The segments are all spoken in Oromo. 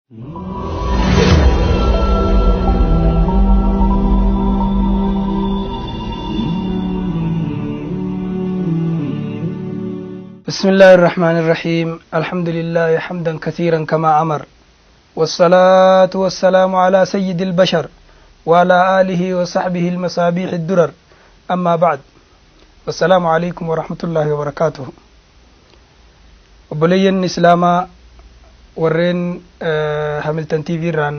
بسم الله الرحمن الرحيم الحمد لله حمدا كثيرا كما أمر والصلاة والسلام على سيد البشر وعلى آله وصحبه المصابيح الدرر أما بعد والسلام عليكم ورحمة الله وبركاته وبلين إسلاما ورين هملتن تي في ران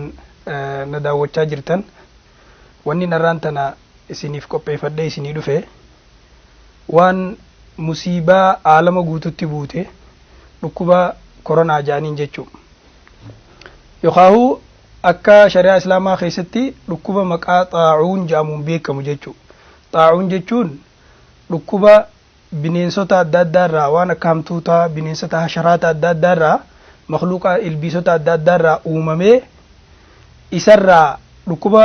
نداوة جرتن واني نرانتنا سنيف كوبي فدي سني دفه وان musiibaa aalama guututti buute dhukkuba koronaa jaaniin jechuun yookaan akka shari'aa islaamaa keessatti dhukkuba maqaa xaa'uun jedhamuun beekamu jechuudha. Xaa'uun jechuun dhukkuba bineensota adda addaa irraa waan akka hamtuutaa bineensota hasharaata adda addaa irraa makhluuqa ilbiisota adda addaa irraa uumamee isarraa dhukkuba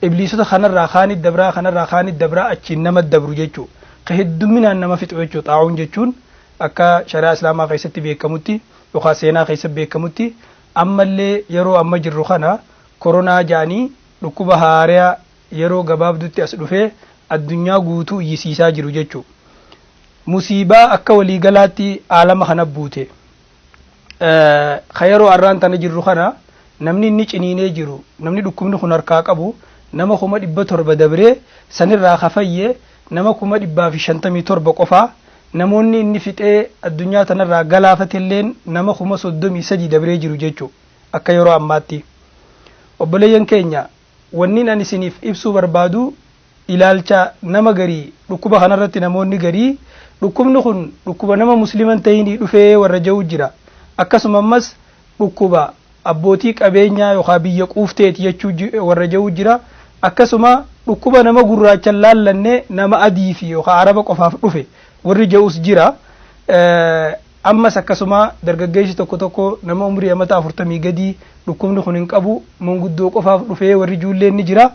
ibliisota kanarraa kaanit dabraa achiin nama dabru jechuudha. Kahidduminaan nama fixu jechuudha. Xaa'uun jechuun akka shari'aa islaamaa keessatti beekamutti yookaan seenaa keessatti beekamutti ammallee yeroo amma jirru kana koronaa jaanii dhukkuba haaraa yeroo gabaabdutti as dhufee addunyaa guutuu iyyisiisaa jiru jechuudha. Musiibaa akka waliigalaatti aalama kana buute. Yeroo arraan tana jirru kana namni inni ciniinee jiru namni dhukkubni kun harkaa qabu nama 700 dabree sanirraa kafayyee nama 157 qofaa namoonni inni fixee addunyaa tanarraa galaafatilleen nama 33 dabree jiru jechuudha akka yeroo ammaatti. Obboleeyyan keenya wanni ani isiniif ibsuu barbaadu ilaalcha nama garii dhukkuba kanarratti namoonni garii dhukkubni kun dhukkuba nama musliman ta'inii dhufee warra ja'u jira. Akkasuma ammas dhukkuba abbootii qabeenyaa yookaan biyya quufteeti jechuu warra ja'u jira. Akkasuma dhukkuba nama gurraachan laallanne nama adii fi yookaan araba qofaaf dhufe warri ja'us jira. Ammas akkasuma dargaggeessi tokko nama umrii amata 40 gadi dhukkubni kun hin qabu manguddoo qofaaf dhufe warri ijoolleen ni jira.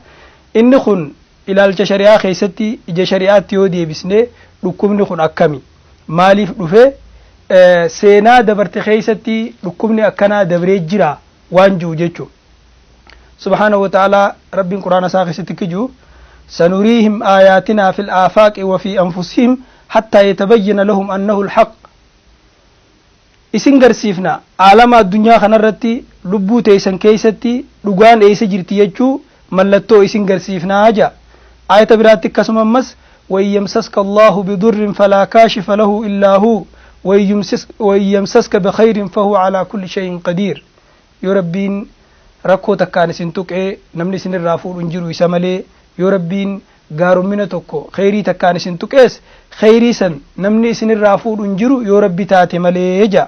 Inni kun ilaalcha shari'aa keessatti ija shari'aatti yoo deebisne dhukkubni kun akkami maaliif dhufe seenaa dabarte keessatti dhukkubni akkanaa dabree jira waan jiru jechuudha. سبحانه وتعالى رب القرآن ساقي ستكجو سنريهم آياتنا في الآفاق وفي أنفسهم حتى يتبين لهم أنه الحق إسن قرسيفنا عالم الدنيا خنرتي لبو تيسن كيستي لغان إيسا جرتي يجو ملتو إسن قرسيفنا آجا آية براتك كسم أمس ويمسسك الله بضر فلا كاشف له إلا هو ويمسسك بخير فهو على كل شيء قدير يربين rakkoo takkaan isin tuqee namni isin irraa fuudhu hin jiru isa malee yoo rabbiin gaarummaa tokko khayrii takkaan isin tuqees khayrii san namni isin irraa fuudhu hin jiru yoo rabbi taate malee ja.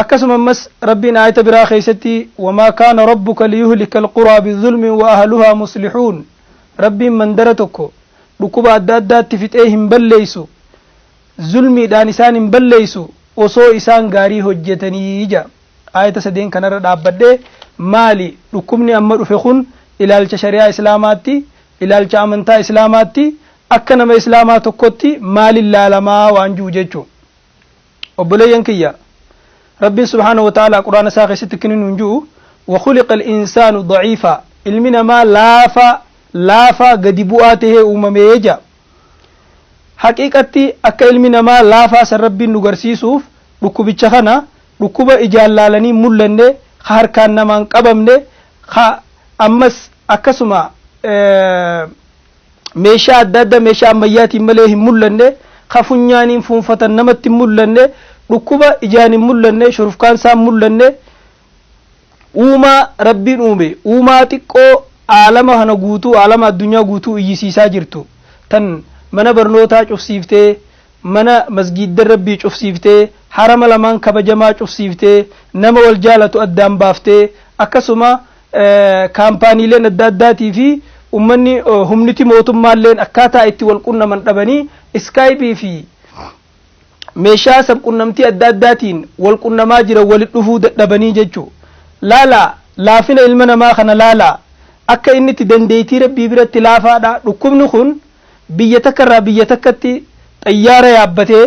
Akkasuma ammas rabbiin aayata biraa keessatti wamaa kaana rabbuka liyuhlika alquraa bizulmin wa ahluhaa muslihuun rabbiin mandara tokko dhukkuba adda addaatti fixee hin balleessu zulmiidhaan isaan hin balleessu osoo isaan gaarii hojjetanii ja. Aayata sadeen kanarra dhaabbadhee maali dhukkubni amma dhufe kun ilaalcha shari'aa islaamaatti ilaalcha amantaa islaamaatti akka nama islaamaa tokkotti maali ilaalamaa waan jiru jechuudha. Obboleeyyan kiyya rabbiin subhaanahu wa ta'ala quraana isaa keessatti kennu hin jiru وخلق الإنسان ضعيفا ilmina ma laafa gadi bu'aa ta'ee uumamee jira. Haqiiqatti akka ilmina ma laafa san rabbiin nu garsiisuuf dhukkubicha kana dhukkuba ijaan laalanii mul'anne harkaan namaan qabamne ammas akkasuma meeshaa adda addaa meeshaa ammayyaatiin malee hin mul'anne funyaaniin fuunfatan namatti hin mul'anne dhukkuba ijaan hin mul'anne shurufkaan isaan mul'anne uumaa rabbiin uume uumaa xiqqoo aalama kana guutuu aalama addunyaa guutuu iyyisiisaa jirtu tan mana barnootaa cufsiiftee mana masgiidda rabbii cufsiiftee harama lamaan kabajamaa cufsiiftee nama wal jaalatu addaan baaftee akkasuma kaampaaniileen adda addaatii fi ummanni humniti mootummaalleen akkaataa itti wal qunnaman dhabanii iskaayipii fi meeshaa sabqunnamtii adda addaatiin wal qunnamaa jira walit dhufuu dadhabanii jechuu laafina ilma namaa kana laala akka inni itti dandeetii rabbii biratti laafaadha. Dhukkubni kun biyya takkarraa biyya takkatti xayyaara yaabbatee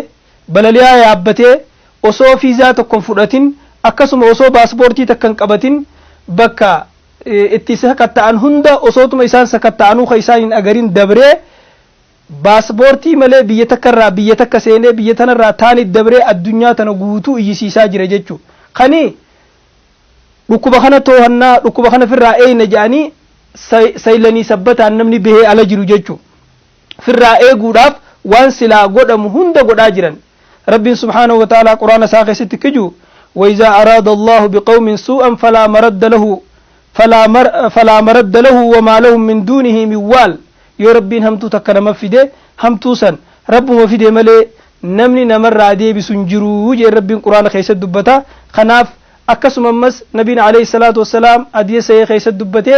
balaliyaa yaabbatee osoo fiizaa tokko fudhatin akkasuma osoo paaspoortii takkan qabatin bakka itti sakatta'an hunda osootuma isaan sakatta'anuu ka isaan hin agarin dabree paaspoortii malee biyya takkarraa biyya takka seenee biyya tanarraa taanit dabree addunyaa tana guutuu iyyisiisaa jira jechuu kani dhukkuba kana to'annaa dhukkuba kana firraa eeyna jedhanii saylanii sabbataan namni bahee ala jiru jechuu firraa eeguudhaaf waan silaa godhamu hunda godhaa jiran rabbiin subhaanahu wa ta'ala quraana isaa keessatti kiju وإذا أراد الله بقوم سوءا فلا مرد له وما لهم من دونه من وال يا ربين همتو تكنا مفيده همتو سن رب مفيده ملي نمني نمر عادي بسنجرو جي ربين قرآن خيس الدبتا خناف أكسم مس نبينا عليه الصلاة والسلام أدي سي خيس الدبته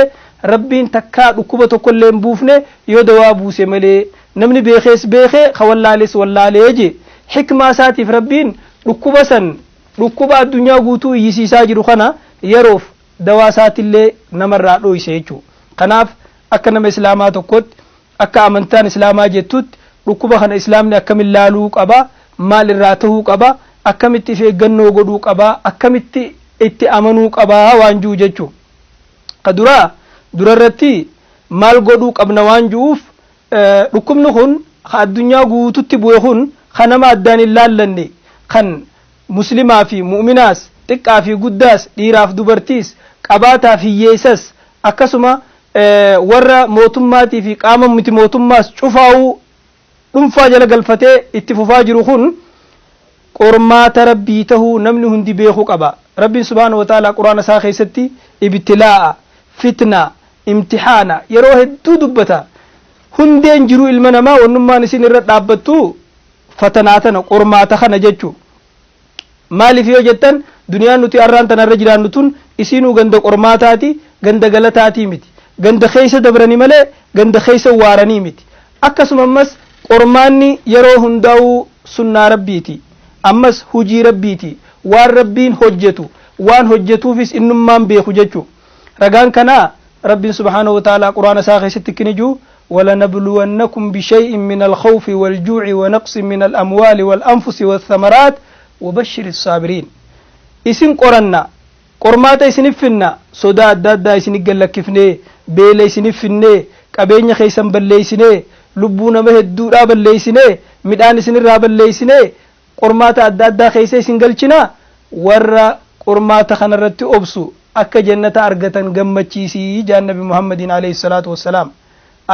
ربين تكا ركوبة كل بوفنه يدوا بوسي ملي نمني بيخيس بيخي خوالله لس والله ليجي حكمة ساتي في ربين ركوبة سن dhukkuba addunyaa guutuu iyyisiisaa jiru kana yeroof dawaasaatiillee namarraa dhoyse jechuu kanaaf akka nama islaamaa tokkotti akka amantaan islaamaa jettutti dhukkuba kana islaamni akkamiin laaluu qaba maal irraa tahuu qaba akkamitti of eeggannoo godhuu qaba akkamitti itti amanuu qaba waan juu jechuu durarratti maal godhuu qabna waan juuf dhukkubni kun addunyaa guututti bu'e kun kanama addaan hin laallanne kan muslimaa fi mu'minaas xiqqaa fi guddaas dhiiraaf dubartiis qabaataa fi hiyyeessas akkasuma warra mootummaatii fi qaama miti mootummaas cufaa'uu dhuunfaa jala galfatee itti fufaa jiru kun qormaata rabbii tahuu namni hundi beekuu qaba rabbiin subhaanahu wa ta'ala quraana isaa keessatti ibtilaa'a fitna imtixaana yeroo hedduu dubbata hundeen jiru ilma namaa wannummaan isin irra dhaabbattu fatanaa tana qormaata kana jechuu maaliif yoo jettan duniyaan nuti arraan tanarra jiraannu tun isinuu ganda qormaataati ganda galataati miti ganda keessa dabranii malee ganda keessa waaranii miti akkasuma ammas qormaanni yeroo hundaa'uu sunnaa rabbiiti ammas hujii rabbiiti waan rabbiin hojjetu waan hojjetuufis innummaan beeku jechuu ragaan kanaa rabbiin subhaanahu wa ta'ala quraana isaa keessatti kiniju ولنبلونكم بشيء من الخوف والجوع ونقص من الأموال والأنفس والثمرات وبشر الصابرين اسم قرنا قرمات اسم فينا صدا دادا اسم قلكفني بيل اسم فيني قبين خيسن بليسني لبونا مهدو راب الليسني مدان اسم راب الليسني قرمات دادا خيس اسم قلچنا ور قرمات خنرت أبسو أكا جنة أرغتن قمتشيسي جان نبي محمد عليه الصلاة والسلام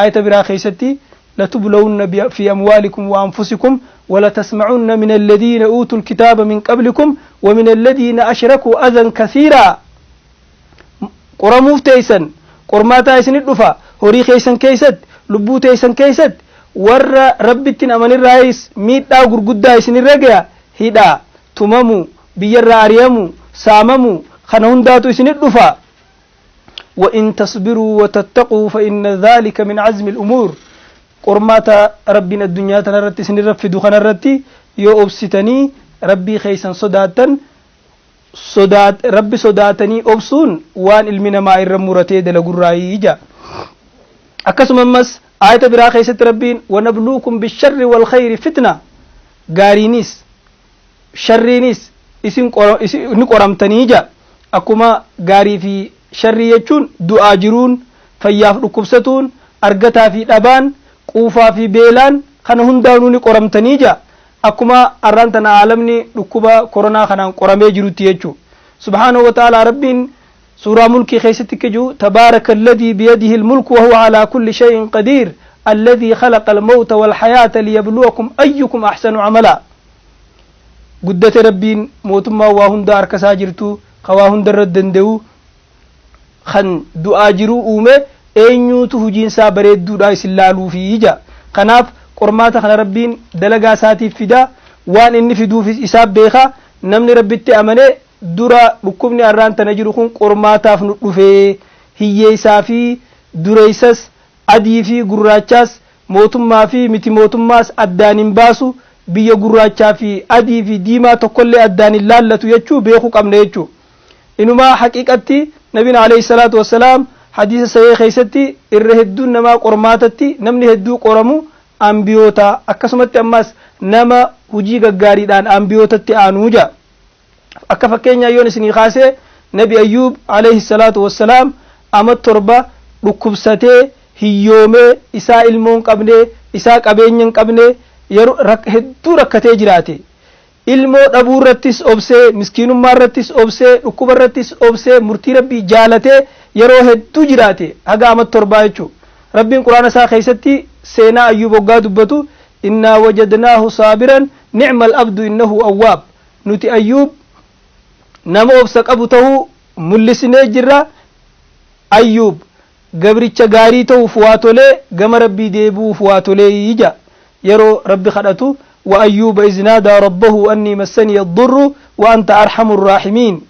آية برا خيستي لتبلون في أموالكم وأنفسكم ولا تسمعن من الذين أوتوا الكتاب من قبلكم ومن الذين أشركوا أذى كثيرا قرموف تيسن قرماتا يسن الدفا هوري خيسن كيست لبو تيسن كيست ور ربتين أمن الرئيس ميت داو قرقودا يسن الرقيا هيدا تمامو بير عريامو ساممو خنهن داتو يسن الدفا وإن تصبروا وتتقوا فإن ذلك من عزم الأمور قرماتا ربنا الدنيا تنرتي سنرفدو خنرتي يو أبستني ربي خيسا ربي صداتني أبسون وان المنا ما إرمورتي دلقر رايجا أكسم أمس آية برا خيسة ربين ونبلوكم بالشر والخير فتنة غارينيس شرينيس اسم نقرمتني جا أكما غاري في شري يجون دعاجرون فياف ركبستون أرغتا في الأبان quufaa fi beelaan kana hundaanuu ni qoramtanii jaa akkuma arraan tana aalamni dhukkuba koronaa kanaan qoramee jirutti jechuu subhaanahu wa ta'ala rabbiin suuraa mulkii keessatti kiju tabaaraka alladhii biyadihi almulku wa huwa ala kulli shay'in qadiir alladhii khalaqa almawta walhayaata liyabluwakum ayyukum ahsanu amala guddate rabbiin mootummaa waa hunda harkasaa jirtu waa hunda irra danda'u kan du'aa jiruu uume eenyuutu hujiinsaa bareedduudha isin laaluu fi ija kanaaf qormaata kana rabbiin dalagaa isaatiif fida waan inni fiduufis isaa beeka namni rabbitti amane dura dhukkubni arraan tana jiru kun qormaataaf nu dhufee hiyyeessaa fi dureessas adii fi gurraachaas mootummaa fi miti mootummaas addaan hin baasu biyya gurraachaa fi adii fi diimaa tokkollee addaan hin laallatu jechuu beekuu qabna jechuu inumaa haqiiqatti nabiin alayhi salaatu wassalaam حديث سيئ خيستي الرهدون نما قرماتتي نمني هدو قرمو أنبيوتا أكسمت أماس نما هجيغ غاريدان أنبيوتتي آنوجا akka fakkeenya yoon isinii kaase nabi ayyub alayhi salatu wassalaam ama torba dhukkubsatee hiyyoomee isaa ilmoon qabne isaa qabeenyan qabne yeroo hedduu rakkatee jiraate ilmoo dhabuu irrattis obsee miskiinummaa irrattis obsee dhukkuba irrattis obsee murtii rabbii jaalatee yeroo hedduu jiraate haga ama torba jechuudha rabbiin quraana isaa keessatti seenaa ayyub waggaa dubbatu inna wajadnaahu saabiran ni'mal abdu innahu awwaab nuti ayyub nama obsa qabu ta'uu mul'isnee jirra ayyub gabricha gaarii ta'uuf waa tolee gama rabbii deebuuf waa tolee ija yeroo rabbi kadhatu wa ayyuba iz naadaa rabbahu anni massani ad-durru wa anta arhamur raahimin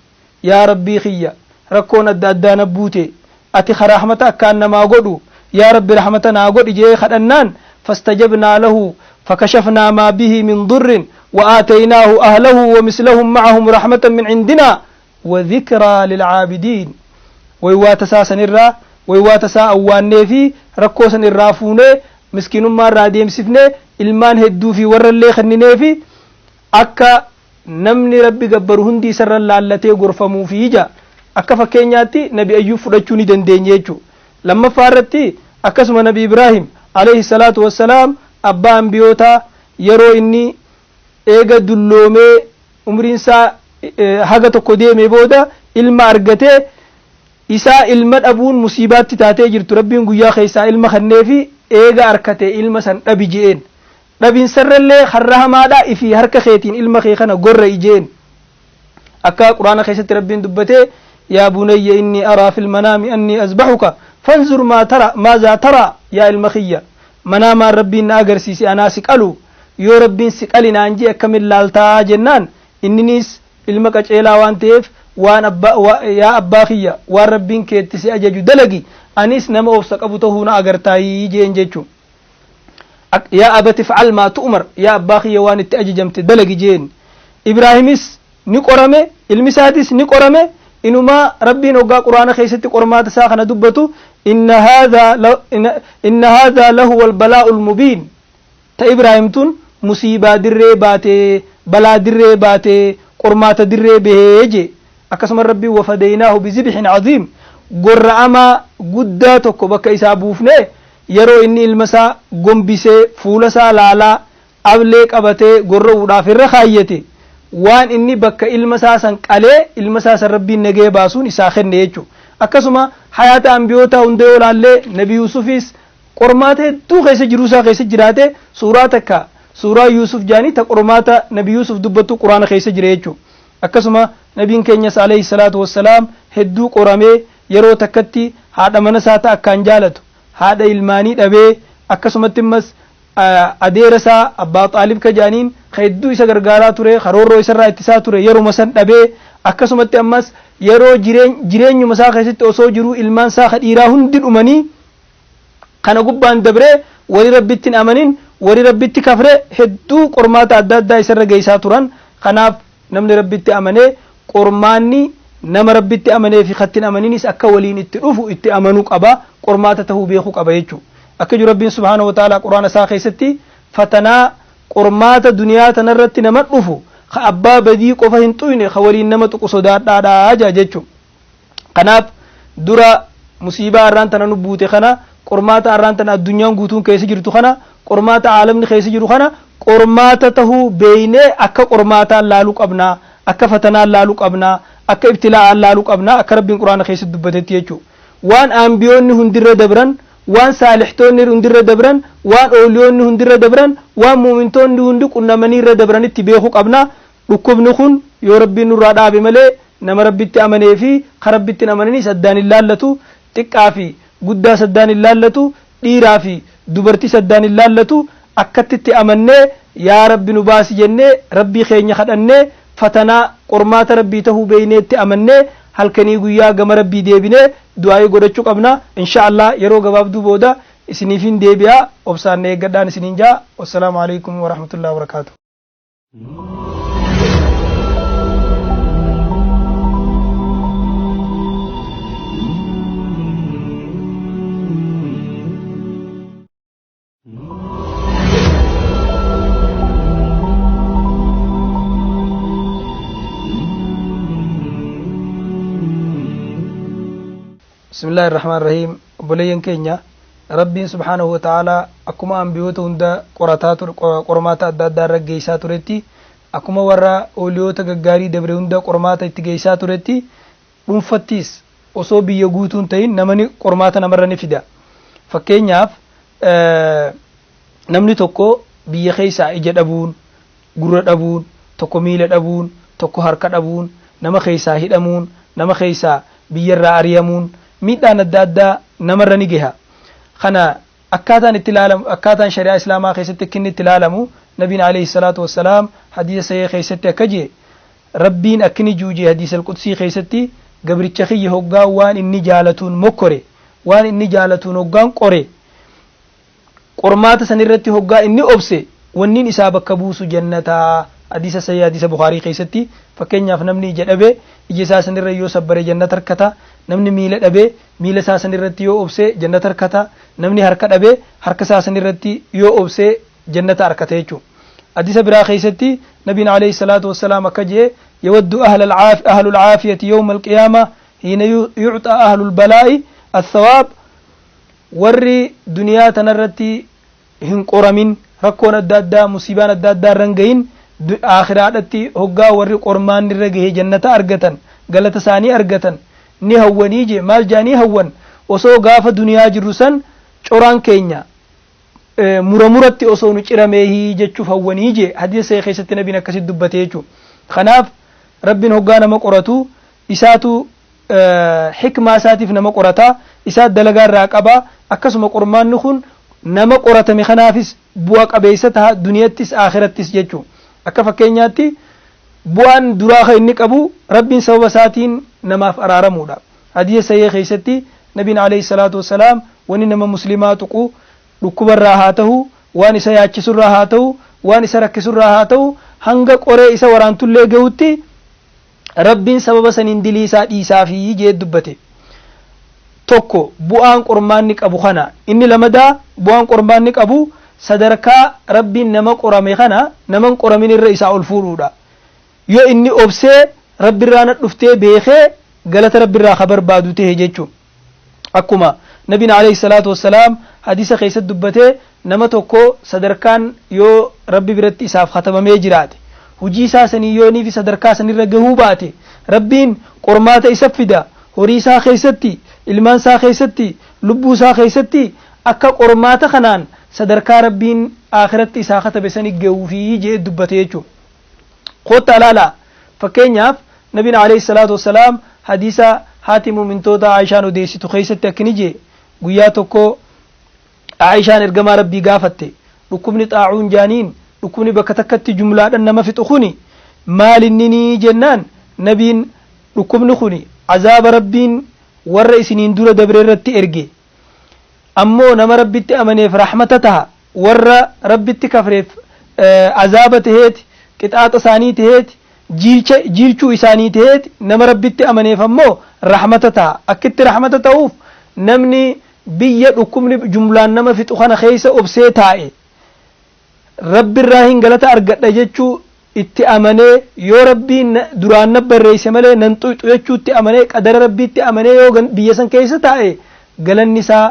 yaa rabbii khiyya rakkoon adda addaa nabbuute ati rahmata akkaan namaa godhu yaa rabbi rahmata naa godhi jee kadhannaan fastajabnaa lahu fakashafnaa maa bihi min durrin وآتيناه أهله ومثلهم معهم رحمة من عندنا وذكرى للعابدين ويواتسا سنرى ويواتسا أواني في ركوسا الرافوني مسكين ما راديم سفني ilmaan hedduu fi warra illee kennine fi akka namni rabbi gabbaru hundi sarran laallatee gorfamuu fi ija akka fakkeenyaatti nabi ayyub fudhachuu ni dandeenye jechuudha lammaffaa irratti akkasuma nabi ibrahim alayhi salatu wassalaam abbaa anbiyoota yeroo inni eega dulloomee umriin isaa haga tokko deeme booda ilma argatee isaa ilma dhabuun musiibaatti taatee jirtu rabbiin guyyaa keessaa ilma kenneefi eega arkate ilma san dhabi jeen dhabin sarrallee harra hamaadha ifi harka keetiin ilma kee kana gorra ijeen akka quraana keessatti rabbiin dubbate yaa bunayya inni araa fil manaami anni azbahuka fanzur ma tara maaza tara yaa ilma kiyya manaamaan rabbiin na agarsiisi anaa si qalu yoo rabbiin si qalinaan jee akkamin laaltaa jennaan inninis ilma qaceelaa waan ta'eef waan yaa abbaa kiyya waan rabbiin keetti si ajaju dalagi anis nama obsa qabu ta'uu na agartaayii jeen jechuun yaa abati fa'al maa tu'mar yaa abbaa kiyya waan itti ajajamte dalagi jeen ibraahimis ni qorame ilmi isaatis ni qorame inuma rabbiin hoggaa quraana keessatti qormaata isaa kana dubbatu inna hadha lahu albalaa'ul mubiin ta ibraahimtun musiibaa dirree baate balaa dirree baate qormaata dirree bahee je akkasuma rabbii wafadaynaahu bizibhin aziim gorra'ama guddaa tokko bakka isaa buufne yeroo inni ilma isaa gombisee fuula isaa laalaa ablee qabatee gorra'uudhaaf irra kaayyate waan inni bakka ilma isaa san qalee ilma isaa san rabbiin nagee baasuun isaa kenne jechuudha akkasuma hayaata anbiyoota hundee olaallee nabi yuusufis qormaata hedduu keessa jiruu isaa keessa jiraate suuraa takka suuraa yuusuf jaanii ta qormaata nabi yuusuf dubbattu quraana keessa jira jechuudha akkasuma nabiin keenyas alayhi salaatu wassalaam hedduu qoramee yeroo takkatti haadha mana isaa ta akkaan jaalatu haadha ilmaanii dhabee akkasumatti immas adeera isaa abbaa xaalib ka jaaniin hedduu isa gargaaraa ture karoorroo isarraa ittisaa ture yeroo san dhabee akkasumatti ammas yeroo jireenyuma isaa keessatti osoo jiru ilmaan isaa kadhiiraa hundi dhumanii kana gubbaan dabree wali rabbitti amanin wali rabbitti kafre hedduu qormaata adda addaa isarra geessaa turan kanaaf namni rabbitti amanee qormaanni nama rabbitti amanee fi kattin amaninis akka waliin itti dhufu itti amanuu qaba qormaata tahuu beekuu qaba jechuudha akka jiru rabbiin subhaanahu wa ta'ala quraana isaa keessatti fatanaa qormaata duniyaa tanarratti nama dhufu ka abbaa badii qofa hin tuyne ka waliin nama tuqu sodaadhaadhaa jechuudha kanaaf dura musiibaa arraan tana nu buute kana qormaata arraan tana addunyaan guutuun keessa jirtu kana qormaata aalamni keessa jiru kana qormaata tahuu beeynee akka qormaataan laaluu qabnaa akka fatanaan laaluu qabnaa akka ibtilaa'aan laaluu qabnaa akka rabbiin quraana keessatti dubbatetti jechuudha waan anbiyoonni hundirra dabran waan saalihtoonni hundirra dabran waan ooliyoonni hundirra dabran waan muumintoonni hundi qunnamanii irra dabranitti beekuu qabnaa dhukkubni kun yoo rabbiin nurraa dhaabe malee nama rabbitti amanee fi ka rabbitti hin amaninii saddaan hin laallatu xiqqaa fi guddaa saddaan hin laallatu dhiiraa fi dubartii saddaan hin laallatu akkattitti amannee yaa rabbi nu baasi jennee rabbii keenya kadhannee fatanaa qormaata rabbii tahuu beeyneetti amannee halkanii guyyaa gama rabbii deebinee du'aa'ii godhachuu qabna inshaallah yeroo gabaabduu booda isiniifin deebi'a obsaan eeggadhaan isiniin jaa wassalaamu alaykum wa rahmatullahi wa barakaatuh bismillahir rahmanir rahim obboleeyyan keenya rabbiin subhanahu wa ta'ala akkuma anbiyoota hunda qormaata adda addaa irra geessaa turetti akkuma warra ooliyoota gaggaarii dabre hunda qormaata itti geessaa turetti dhuunfattis osoo biyya guutuun ta'in namni qormaata namarra ni fida. Fakkeenyaaf namni tokko biyya keessa ija dhabuun, gurra dhabuun, tokko miila dhabuun, tokko harka dhabuun, nama keessa hidhamuun, nama keessa biyyarraa ariyamuun miidhaan adda addaa namarra ni gaha. Kana akkaataan itti ilaalamu akkaataan shari'aa islaamaa keessatti kinni itti ilaalamu nabiin alayhi salaatu wassalaam hadiisa sahih keessatti akka jee rabbiin akkini juuje hadiisa al-qudsii keessatti gabricha kiyya hoggaa waan inni jaalatuun mokkore waan inni jaalatuun hoggaan qore qormaata san irratti hoggaa inni obse wanniin isaa bakka buusu jannataa hadiisa sahih hadiisa Bukhaarii keessatti fakkeenyaaf namni ija dhabe ija isaa san irra yoo sabbare jannata harkata namni miila dhabe miila isaa san irratti yoo obse jannata harkata namni harka dhabe harka isaa san irratti yoo obse jannata harkata jechuudha. hadiisa biraa keessatti nabiin alayhi salaatu wassalaam akka jee yawaddu ahlul aafiyati yawma alqiyaama hiina yu'ta ahlul balaa'i athawaab warri duniyaa tanarratti hin qoramin rakkoon adda addaa musiibaan adda addaa irra gahin akhiraadhatti hoggaa warri qormaan irra gahe jannata argatan galata isaanii argatan ni hawwanii je maal jaanii hawwan osoo gaafa duniyaa jirru san coraan keenya muramuratti osoo nu ciramee jechuuf hawwanii je hadiisa keessatti nabiin akkasitti dubbate jechuudha. Kanaaf rabbiin hoggaa nama qoratu isaatu hikmaa isaatiif nama qorata isaa dalagaa irraa qaba akkasuma qormaanni kun nama qoratame kanaafis bu'a qabeessa ta'a duniyattis akhirattis jechuudha. Akka fakkeenyaatti bu'aan duraa inni qabu rabbiin sababa isaatiin namaaf araaramuudha. Hadiisa sahih keessatti nabiin alayhi salaatu wassalaam wani nama muslimaa tuqu dhukkubarraa haa ta'u waan isa yaachisurraa haa ta'u waan isa rakkisurraa haa ta'u hanga qoree isa waraantullee gahutti rabbiin sababa saniin dilii isaa dhiisaafi jee dubbate. Tokko bu'aan qormaanni qabu kana inni lamadaa bu'aan qormaanni qabu sadarkaa rabbiin nama qorame kana naman qoramin irra isaa ol fuudhuudha. Yoo inni obsee rabbirraa na dhuftee beekee galata rabbirraa ka barbaadu ta'e jechuudha. Akkuma nabiin alayhi salaatu wassalaam hadiisa keessatti dubbate nama tokko sadarkaan yoo rabbi biratti isaaf khatamamee jiraate hujii isaa sanii yoo niifi sadarkaa sanirra gahuu baate rabbiin qormaata isa fida horii isaa keessatti ilmaan isaa keessatti lubbuu isaa keessatti akka qormaata kanaan sadarkaa rabbiin akhiratti isaa khatabe sanii gahuufi jee dubbate jechuudha. Qotta laala fakkeenyaaf nabiin alayhi salaatu wassalaam hadiisa haati muumintoota Aishaan odeessitu keessatti akkini jee guyyaa tokko Aishaan ergamaa rabbii gaafatte dhukkubni xaa'uun jaaniin dhukkubni bakka takkatti jumlaadhaan nama fixu kuni maal inni jennaan nabiin dhukkubni kuni azaaba rabbiin warra isiniin dura dabre irratti erge ammoo nama rabbitti amaneef rahmata taha warra rabbitti kafreef azaaba taheeti qixaaxa isaanii taheeti jiilchuu isaanii taheeti nama rabbitti amaneef ammoo rahmata taha akkitti rahmata ta'uuf namni biyya dhukkubni jumlaan nama fixu kana keessa obsee taa'e rabbirraa hin galata argadha jechuu itti amanee yoo rabbiin duraan na barreesse malee nan xuyxu jechuutti amanee qadara rabbiitti amanee yoo biyya san keessa taa'e galanni isaa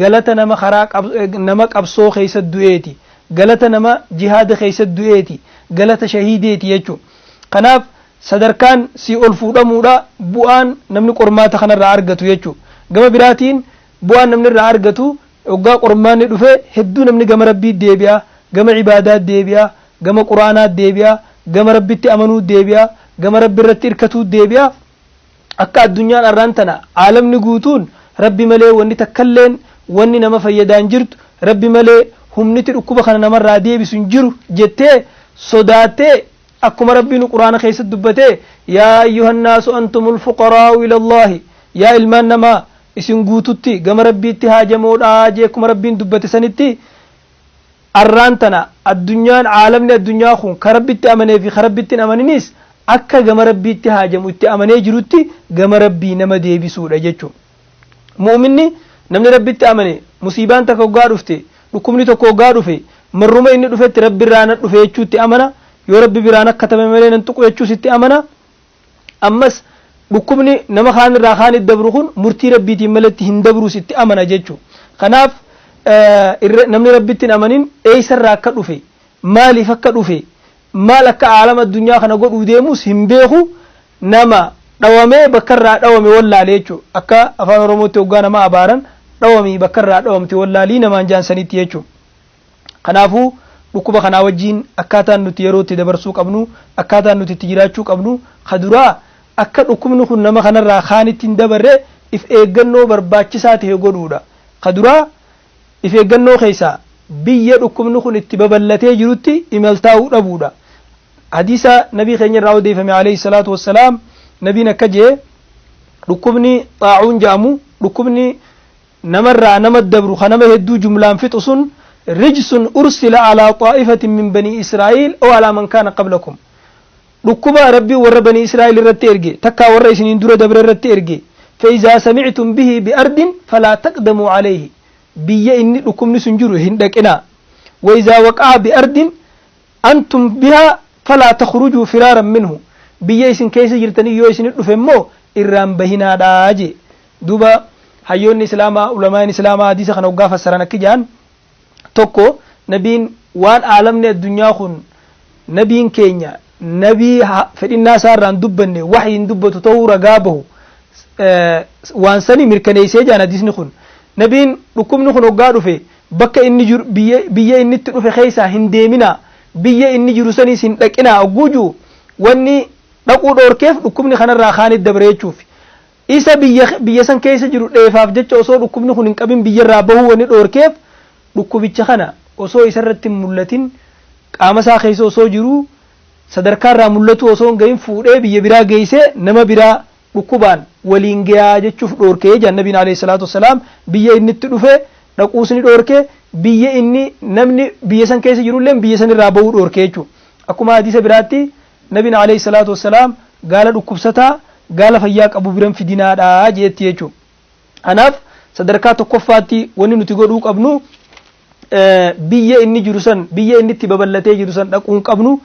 galata nama karaa nama qabsoo keessa du'eeti galata nama jihaada keessa du'eeti galata shahiideeti jechuudha. Kanaaf sadarkaan si ol fuudhamuudha bu'aan namni qormaata kanarraa argatu jechuudha. Gama biraatiin bu'aan namni irraa argatu waggaa qormaanni dhufe hedduu namni gama rabbii deebi'a gama ibaadaa deebi'a gama quraanaa deebi'a gama rabbitti amanuu deebi'a gama rabbi irratti irkatuu deebi'a akka addunyaan arraan tana aalamni guutuun rabbi malee wanni takkalleen wanni nama fayyadaan jirtu rabbi malee humniti dhukkuba kana namarraa deebisu hin jiru jettee sodaattee akkuma rabbiin quraana keessatti dubbate yaa ayyuhannaasu antumul fuqaraa'u ilallaahi yaa ilmaan namaa isin guututti gama rabbiitti haajamoodha jee akkuma rabbiin dubbate sanitti arraan tana addunyaan aalamni addunyaa kun ka rabbitti amanee fi ka rabbitti hin amaninis akka gama rabbiitti haajamu itti amanee jirutti gama rabbii nama deebisuudha jechuudha. Mu'minni namni rabbitti amane musiibaan takka hoggaa dhufte dhukkubni tokko hoggaa dhufe marruma inni dhufetti rabbi irraa na dhufe jechuutti amana yoo rabbi biraan akka tame malee nan tuqu jechuusitti amana ammas dhukkubni nama kaan irraa kaanit dabru kun murtii rabbiitiin malatti hin dabru sitti amana jechu kanaaf namni rabbittiin amanin eeysarraa akka dhufe maaliif akka dhufe maal akka aalama addunyaa kana godhuu deemus hin beeku nama dhawamee bakkarraa dhawame wallaalee jechu akka afaan oromootti hoggaa nama abaaran dhawamii bakkarraa dhawamte wallaalii namaan jaansanitti jechu kanaafuu dhukkuba kanaa wajjiin akkaataan nuti yerootti dabarsuu qabnu akkaataan nuti itti jiraachuu qabnu kaduraa akka dhukkubni kun nama kanarraa kaanitti hin dabarre if eeggannoo barbaachisaa ta'e godhuudha kaduraa if eeggannoo keessaa biyya dhukkubni kun itti babal'atee jirutti imaltaa'uu dhabuudha hadiisa nabii keenya irraa odeeffame alayhi salaatu wassalaam nabiin akka jee dhukkubni xaa'uun jedhamu dhukkubni namarraa nama dabru kanama hedduu jumlaan fixu sun rijsun ursila alaa xaa'ifatin min banii israa'iil oo alaa man kaana qablakum dhukkuba rabbii warra banii israa'iil irratti erge takkaa warra isiniin dura dabre irratti erge فإذا سمعتم به بأرض فلا تقدموا عليه بيا إني لكم نسنجروا هندكنا وإذا وقع بأرض أنتم بها فلا تخرجوا فرارا منه بيا إسن كيس جرتني يو إسن نفهمو إرام بهنا داجي دوبا حيون إسلاما علماء إسلاما حديث خنا وقاف السرانة كجان توكو نبين وان عالمنا الدنيا خن نبين كينيا نبي فإننا ساران دبني وحي دبة تطور قابه waan sani mirkaneessee jaan hadiisni kun nabiin dhukkubni kun hoggaa dhufe bakka inni jiru biyya inni itti dhufe keessaa hin deemina biyya inni jiru sanis hin dhaqina ogguuju wanni dhaquu dhoorkeef dhukkubni kanarraa kaanit dabreechuuf isa biyya san keessa jiru dheefaaf jecha osoo dhukkubni kun hin qabin biyyarraa bahuu wanni dhoorkeef dhukkubicha kana osoo isarratti mul'atin qaama isaa keessa osoo jiru sadarkaarraa mul'atu osoo hin gahin fuudhee biyya biraa geessee nama biraa dhukkubaan waliin gayaa jechuuf dhoorkee jaan nabiin alayhi salaatu wassalaam biyya inni itti dhufe dhaquusni dhoorkee biyya inni namni biyya san keessa jirullee biyya san irraa bahuu dhoorkee jechuudha akkuma hadiisa biraatti nabiin alayhi salaatu wassalaam gaala dhukkubsataa gaala fayyaa qabu biran fidinaadhaa jeetti jechuudha anaaf sadarkaa tokkoffaatti wanni nuti godhuu qabnu biyya inni jiru san biyya inni itti babal'atee jiru san dhaquun qabnu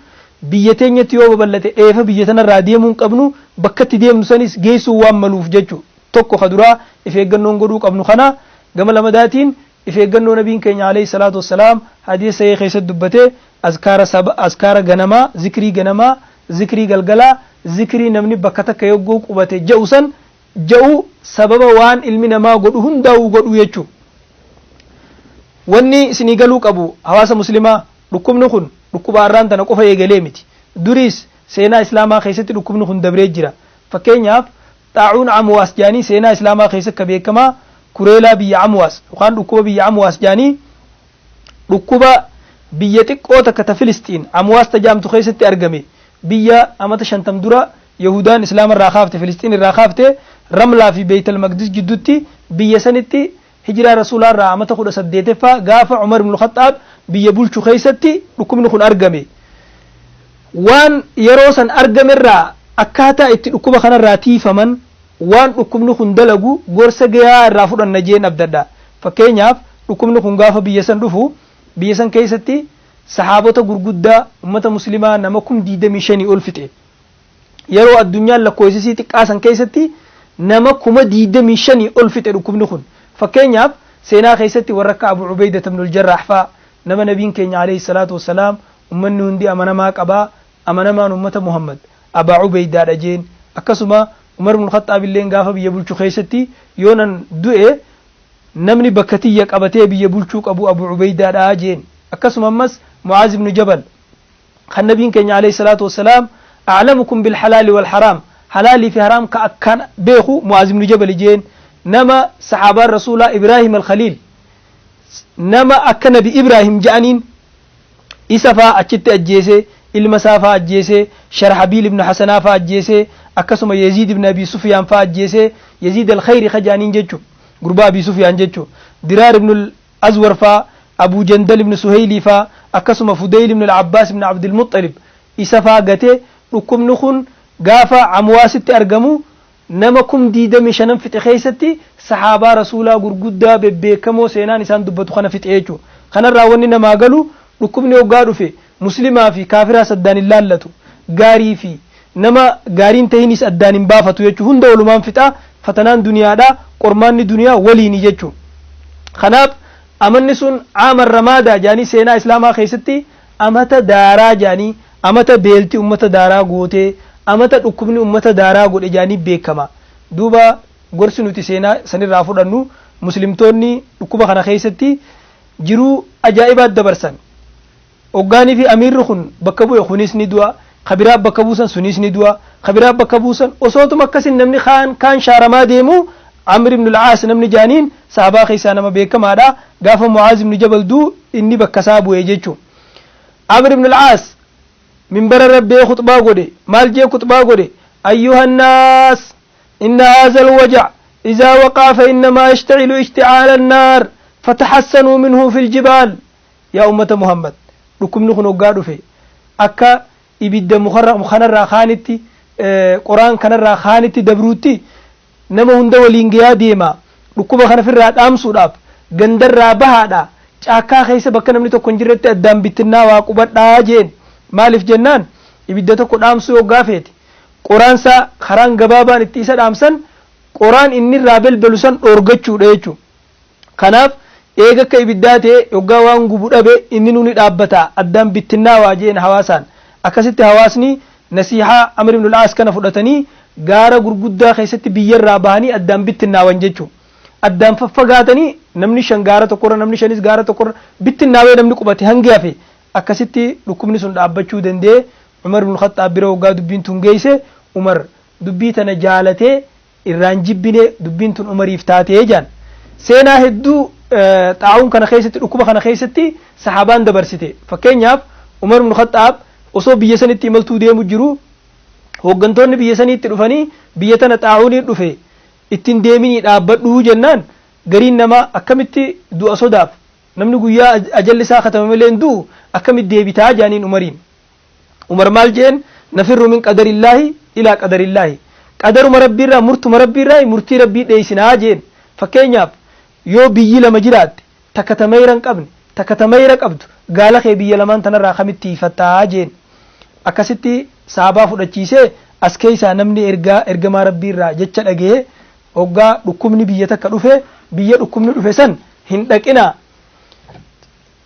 biyya teenyatti yoo babal'ate dheefa biyya tanarraa deemuun qabnu bakkatti deemnu sanis geessuu waan maluuf jechu tokko kaduraa if eeggannoon godhuu qabnu kana gama lamadaatiin if eeggannoo nabiin keenya alayhi salaatu wassalaam hadiisa sahih keessatti dubbate azkaara ganamaa zikrii galgalaa zikrii namni bakka takka yogguu qubate ja'u san ja'u sababa waan ilmi namaa godhu hundaa'uu godhu jechu wanni isinii galuu qabu hawaasa muslimaa dhukkubni kun dhukkuba arraan tana qofa eegalee miti duriis seenaa islaamaa keessatti dhukkubni kun dabree jira fakkeenyaaf xaa'uun amwaas jaanii seenaa islaamaa keessatti ka beekamaa kureelaa biyya amwaas yookaan dhukkuba biyya amwaas jaanii dhukkuba biyya xiqqoo takka ta filistiin amwaas tajaamtu keessatti argame biyya amata 50 dura yahudaan islaama irraa kaafte filistiin irraa kaafte ramlaa fi beeytal maqdis gidduutti biyya sanitti hijiraa rasuulaa irraa amata 18ffaa gaafa umar ibn khattaab biyya bulchu keessatti dhukkubni kun argame waan yeroo san argame irraa akkaataa itti dhukkuba kanarraa tiifaman waan dhukkubni kun dalagu gorsa gayaa irraa fudhanna jeen abdadha fakkeenyaaf dhukkubni kun gaafa biyya san dhufu biyya san keessatti sahaabota gurguddaa ummata muslimaa nama 25 ol fixe yeroo addunyaan lakkoofsisii xiqqaa san keessatti nama 25 ol fixe dhukkubni kun fakkeenyaaf seenaa keessatti warra akka Abu Ubayda ibn al-Jarrah faa nama nabiin keenya alayhi salaatu wassalaam ummanni hundi amanamaa qabaa amanamaan ummata Muhammad Abu Ubayda dhajeen akkasuma Umar ibn Khattab illee gaafa biyya bulchuu keessatti yoonan du'e namni bakka tiyya qabatee biyya bulchuu qabu Abu Ubayda dhajeen akkasuma ammas Mu'aaz ibn Jabal kan nabiin keenya alayhi salaatu wassalaam a'lamukum bil halal wal haram halali fi haram ka akkan beeku Mu'aaz ibn Jabal jeen nama sahaaba rasuula Ibrahim al-Khalil nama akka nabi Ibrahim ja'aniin isa faa achitti ajjeese ilma isaa faa ajjeese Sharhabil ibn Hasanaa faa ajjeese akkasuma Yazid ibn Abi Sufyan faa ajjeese Yazid al-Khayri khajaniin jechu gurbaa Abi Sufyan jechu Dirar ibn al-Azwar faa Abu Jandal ibn Suhayli faa akkasuma Fudayl ibn al-Abbas ibn Abd al-Muttalib isa faa gate dhukkubni kun gaafa amwaasitti argamu nama 25 fixe keessatti sahaaba rasuulaa gurguddaa bebbeekamoo seenaan isaan dubbatu kana fixe jechu kanarraa wanni namaa galu dhukkubni hoggaa dhufe muslimaa fi kaafiraa saddaan ilaallatu gaarii fi nama gaariin tahinis addaan hin baafatu jechuu hunda walumaan fixa fatanaan duniyaadha qormaanni duniyaa waliini jechuu kanaaf amanni sun aamar ramaada jaanii seenaa islaamaa keessatti amata daaraa jaanii amata beelti ummata daaraa gootee amata dhukkubni ummata daaraa godhe jaanii beekama duuba gorsi nuti seenaa sanirraa fudhannu muslimtoonni dhukkuba kana keessatti jiruu ajaa'ibaat dabarsan oggaanii fi amiirri kun bakka bu'e kunis ni du'a kabiraa bakka buusan sunis ni du'a kabiraa bakka buusan osootuma akkasin namni kaan shaaramaa deemu Amr ibn al-Aas namni jaaniin sahabaa keessaa nama beekamaadha gaafa Mu'aaz ibn Jabal duu inni bakka isaa bu'e jechuun Amr ibn al-Aas minbara rabbee khutbaa godhe maal jee khutbaa godhe ayyuhan naas inna hadha al-waja' idha waqa'a fa innama yashta'ilu ishti'al an-nar fatahassanu minhu fil jibal ya ummata Muhammad dhukkubni kun hoggaa dhufe akka ibidda mukhanarraa khaanitti quraan kanarraa khaanitti dabruutti nama hunda waliin gayaa deema dhukkuba kana firraa dhaamsuudhaaf gandarraa bahaadha caakkaa keessa bakka namni tokko hin jirretti addaan bittinnaa waa qubadhaa jeen maaliif jennaan ibidda tokko dhaamsuu hoggaa feeti qoraansaa karaan gabaabaan itti isa dhaamsan qoraan inni irraa belbelu san dhoorgachuudha jechuudha kanaaf eega akka ibiddaa ta'e hoggaa waan gubu dhabe inni nuni dhaabbata addaan bittinnaa waa jeen hawaasaan akkasitti hawaasni nasihaa Amr ibn al-Aas kana fudhatanii gaara gurguddaa keessatti biyyarraa bahanii addaan bittinnaawan jechuudha addaan faffagaatanii namni shan gaara tokkorra namni shanis gaara tokkorra bittinnaawee namni qubate hangi hafe akkasitti dhukkubni sun dhaabbachuu danda'e Umar ibn Khattaab bira hoggaa dubbiin tun geesse Umar dubbii tana jaalatee irraan jibbine dubbiin tun Umariif taatee jaan seenaa hedduu xaa'uun kana keessatti dhukkuba kana keessatti sahabaan dabarsite fakkeenyaaf Umar ibn Khattaab osoo biyya sanitti imaltuu deemu jiru hooggantoonni biyya saniitti dhufanii biyya tana xaa'uunii dhufe ittiin deeminii dhaabbadhuu jennaan gariin nama akkamitti du'a sodaaf namni guyyaa ajalli isaa katame malee hin du'u akkamitti deebitaa jaaniin Umariin Umar maal jeen nafirru min qadarillaahi ilaa qadarillaahi qadaruma rabbiirraa murtuma rabbiirraa murtii rabbii dheeysinaa jeen fakkeenyaaf yoo biyyi lama jiraatte takka tamayra hin qabne takka tamayra qabdu gaala kee biyya lamaan tanarraa kamitti ifattaa jeen akkasitti sahabaa fudhachiisee as keessaa namni ergamaa rabbiirraa jecha dhagee hoggaa dhukkubni biyya takka dhufe biyya dhukkubni dhufe san hin dhaqina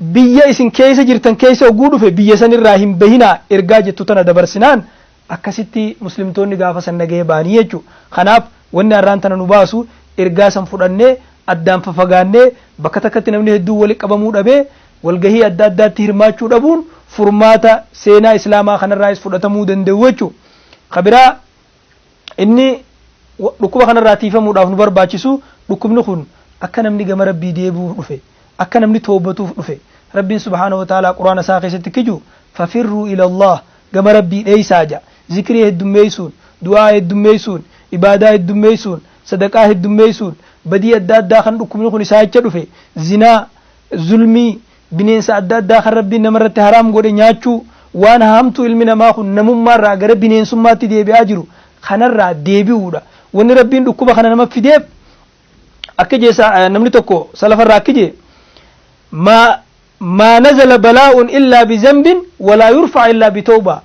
biyya isin keessa jirtan keessa hogguu dhufe biyya sanirraa hin bahina ergaa jettu tana dabarsinaan akkasitti muslimtoonni gaafa san dhagee baanii jechuudha kanaaf wanni har'aan tana nu baasu ergaa san fudhannee addaan fafagaannee bakka takkatti namni hedduu walitti qabamuu dhabee walgahii adda addaatti hirmaachuu dhabuun furmaata seenaa islaamaa kanarraas fudhatamuu danda'u jechuudha kabiraa inni dhukkuba kanarraa tiifamuudhaaf nu barbaachisu dhukkubni kun akka namni gama rabbii deebi'uuf dhufe akka namni toobatuuf dhufe rabbiin subhaanahu wa ta'ala quraana isaa keessatti kiju fafirruu ila Allah gama rabbii dheeysaa ja zikrii heddummeeysuun du'aa heddummeeysuun ibaadaa heddummeeysuun sadaqaa heddummeeysuun badii adda addaa kan dhukkubni kun isaa jecha dhufe zinaa zulmii bineensa adda addaa kan rabbiin namarratti haraam godhe nyaachuu waan haamtuu ilmi namaa kun namummaarraa gara bineensummaatti deebi'aa jiru kanarraa deebi'uudha wanni rabbiin dhukkuba kana nama fideef akka jeessa namni tokko salafarraa akka jee ما نزل بلاء إلا بذنب ولا يرفع إلا بتوبة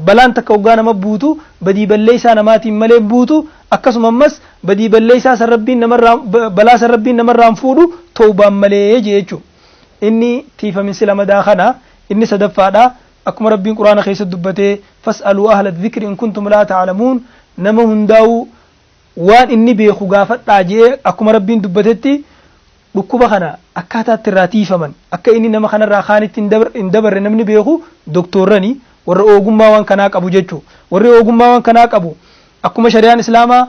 بلان تكوغانا مبوتو بدي بليسا نماتي ملي بوتو أكسم أمس بدي بليسا سربين نمر بلا سربين نمر رانفودو توبة ملي يجيجو إني تيفا من سلام داخنا إني سدفادا أكما ربين قرآن خيس الدبتي فاسألوا أهل الذكر إن كنتم لا تعلمون نما هنداو وان إني بيخو غافت تاجي أكما ربين دبتتي dhukkuba kana akkaataatti irraa tiifaman akka inni nama kanarraa kaanitti hin dabarre namni beeku doktorrani warra ogummaa waan kanaa qabu jechuu warri ogummaa waan kanaa qabu akkuma shari'aan islaamaa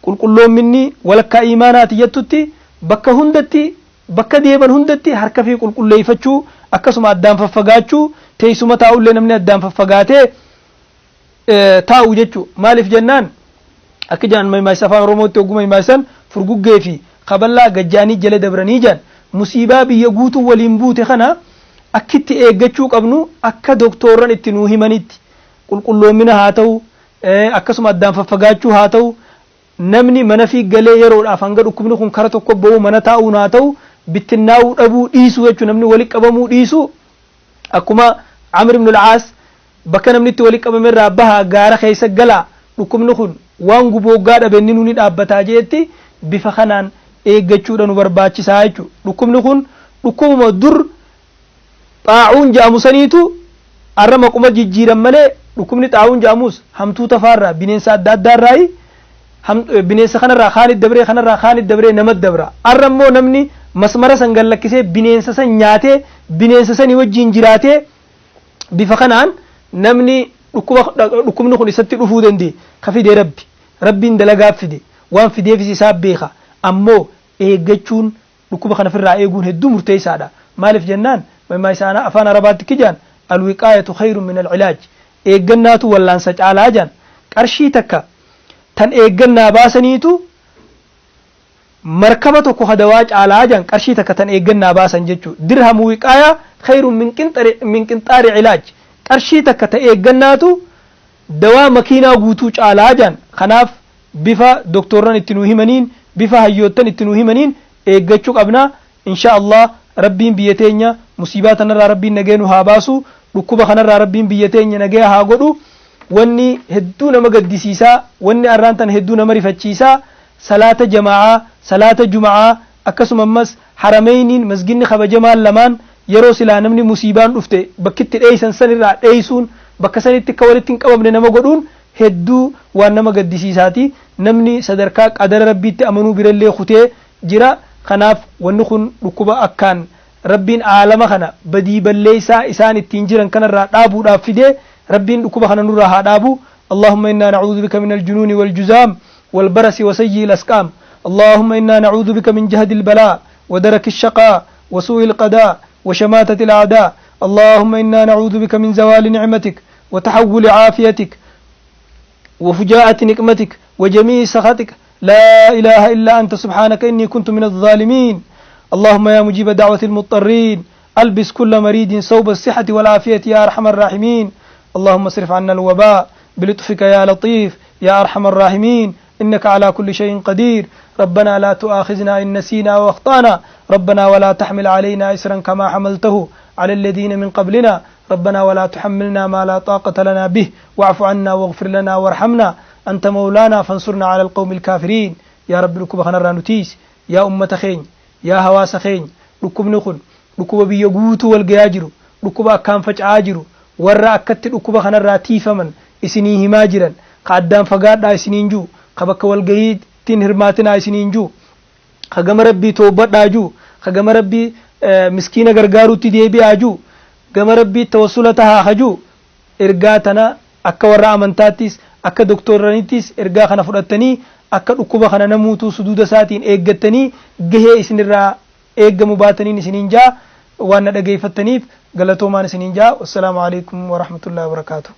qulqulloominni walakkaa iimaanaati jettutti bakka hundatti bakka deeman hundatti harka fi qulqulleeffachuu akkasuma addaan faffagaachuu teessuma taa'ullee namni addaan faffagaatee taa'u jechuu maaliif jennaan akka jaan maayisa afaan oromootti ogummaa maayisaan furguggee fi qaballaa gajjaanii jala dabranii jaan musiibaa biyya guutuu waliin buute kana akkitti eeggachuu qabnu akka doktorran itti nuu himanitti qulqulloomina haa ta'u akkasuma addaan faffagaachuu haa ta'u namni mana fi galee yeroodhaaf hanga dhukkubni kun kara tokko ba'uu mana taa'uun haa ta'u bittinnaa'uu dhabuu dhiisuu jechuun namni walitti qabamuu dhiisuu akkuma Amr ibn al-Aas bakka namni itti wali qabamerraa baha gaara keessa gala dhukkubni kun waan guboggaa dhabenni nuni dhaabbataa jeetti bifa kanaan eeggachuudha nu barbaachisaa jechuudha. Dhukkubni kun dhukkubuma dur xaa'uun jaamusaniitu arra maquma jijjiiran malee dhukkubni xaa'uun jaamus hamtuu tafaarraa bineensa adda addaarraa bineensa kanarraa kaanit dabree nama dabra. Arra immoo namni masmara san gallakkisee bineensa san nyaatee bineensa sanii wajjin jiraatee bifa kanaan namni dhukkubni kun isatti dhufuu danda'e ka fide rabbiin dalagaa fide waan fideefis isaa beeka ammoo eeggachuun dhukkuba kana firraa eeguun hedduu murteessaadha. Maaliif jennaan mammaa isaana afaan arabaatti kijaan alwiqaayatu khayrun min alcilaaj eeggannaatu wallaansa caalaa jaan qarshii takka tan eeggannaa baasaniitu markaba tokko hadawaa caalaa jaan qarshii takka tan eeggannaa baasan jechuu dirhamu wiqaayaa khayrun min qinxaari cilaaj qarshii takka ta eeggannaatu dawaa makiinaa guutuu caalaa jaan. Kanaaf bifa doktorran itti nuu himaniin bifa hayyoottan itti nuu himaniin eeggachuu qabna. Insha Allah rabbiin biyya teenya musiibaa tanarraa rabbiin nagee nu haa baasu dhukkuba kanarraa rabbiin biyya teenya nagee haa godhu. Wanni hedduu nama gaddisiisaa wanni arraan tan hedduu nama rifachiisaa salaata jama'aa salaata juma'aa akkasumas harameyniin masginni kabajamaan lamaan yeroo silaa namni musiibaan dhufte bakkitti dheeysan sanirraa dheeysuun bakka sanitti akka walitti hin qabamne nama godhuun hedduu waan nama gaddisiisaati. Namni sadarkaa qadara rabbiitti amanuu birallee kutee jira. Kanaaf wanni kun dhukkuba akkaan rabbiin aalama kana badii balleessaa isaan ittiin jiran kanarraa dhaabuudhaaf fidee ربين ركوب خنا نور هادابو. اللهم إنا نعوذ بك من الجنون والجزام والبرس وسيء الأسقام. اللهم إنا نعوذ بك من جهد البلاء ودرك الشقاء وسوء القضاء وشماتة الأعداء. اللهم إنا نعوذ بك من زوال نعمتك وتحول عافيتك وفجاءة نقمتك وجميع سخطك. لا إله إلا أنت سبحانك إني كنت من الظالمين. اللهم يا مجيب دعوة المضطرين ألبس كل مريد صوب الصحة والعافية يا أرحم الراحمين. اللهم اصرف عنا الوباء بلطفك يا لطيف يا أرحم الراحمين إنك على كل شيء قدير. ربنا لا تؤاخذنا إن نسينا وأخطأنا. ربنا ولا تحمل علينا إسرا كما حملته على الذين من قبلنا. ربنا ولا تحملنا ما لا طاقة لنا به واعف عنا واغفر لنا وارحمنا أنت مولانا فانصرنا على القوم الكافرين. يا رب لكم خنرا نتيس يا أمة خين يا هواس خين لكم نخن لكم بيجوت والجاجر لكم أكام فجعاجر warra akkatti dhukkuba kanarraa tiifaman isinii himaa jiran ka addaan fagaadhaa isiniin juu ka bakka walgayiitiin hirmaatinaa isiniin juu ka gama rabbii toobadhaa juu ka gama rabbii miskiina gargaaruutti deebi'aa juu gama rabbii tawassula tahaa hajuu ergaa tana akka warra amantaattis akka doktorranittis ergaa kana fudhattanii akka dhukkuba kana namuutu suduuda isaatiin eeggattanii gahee isinirraa eeggamu baataniin isiniin jaa waan na dhageeffattaniif galatoomaan isiniin jaa. Wassalaamu alaikum wa rahmatullahi wa barakatuh.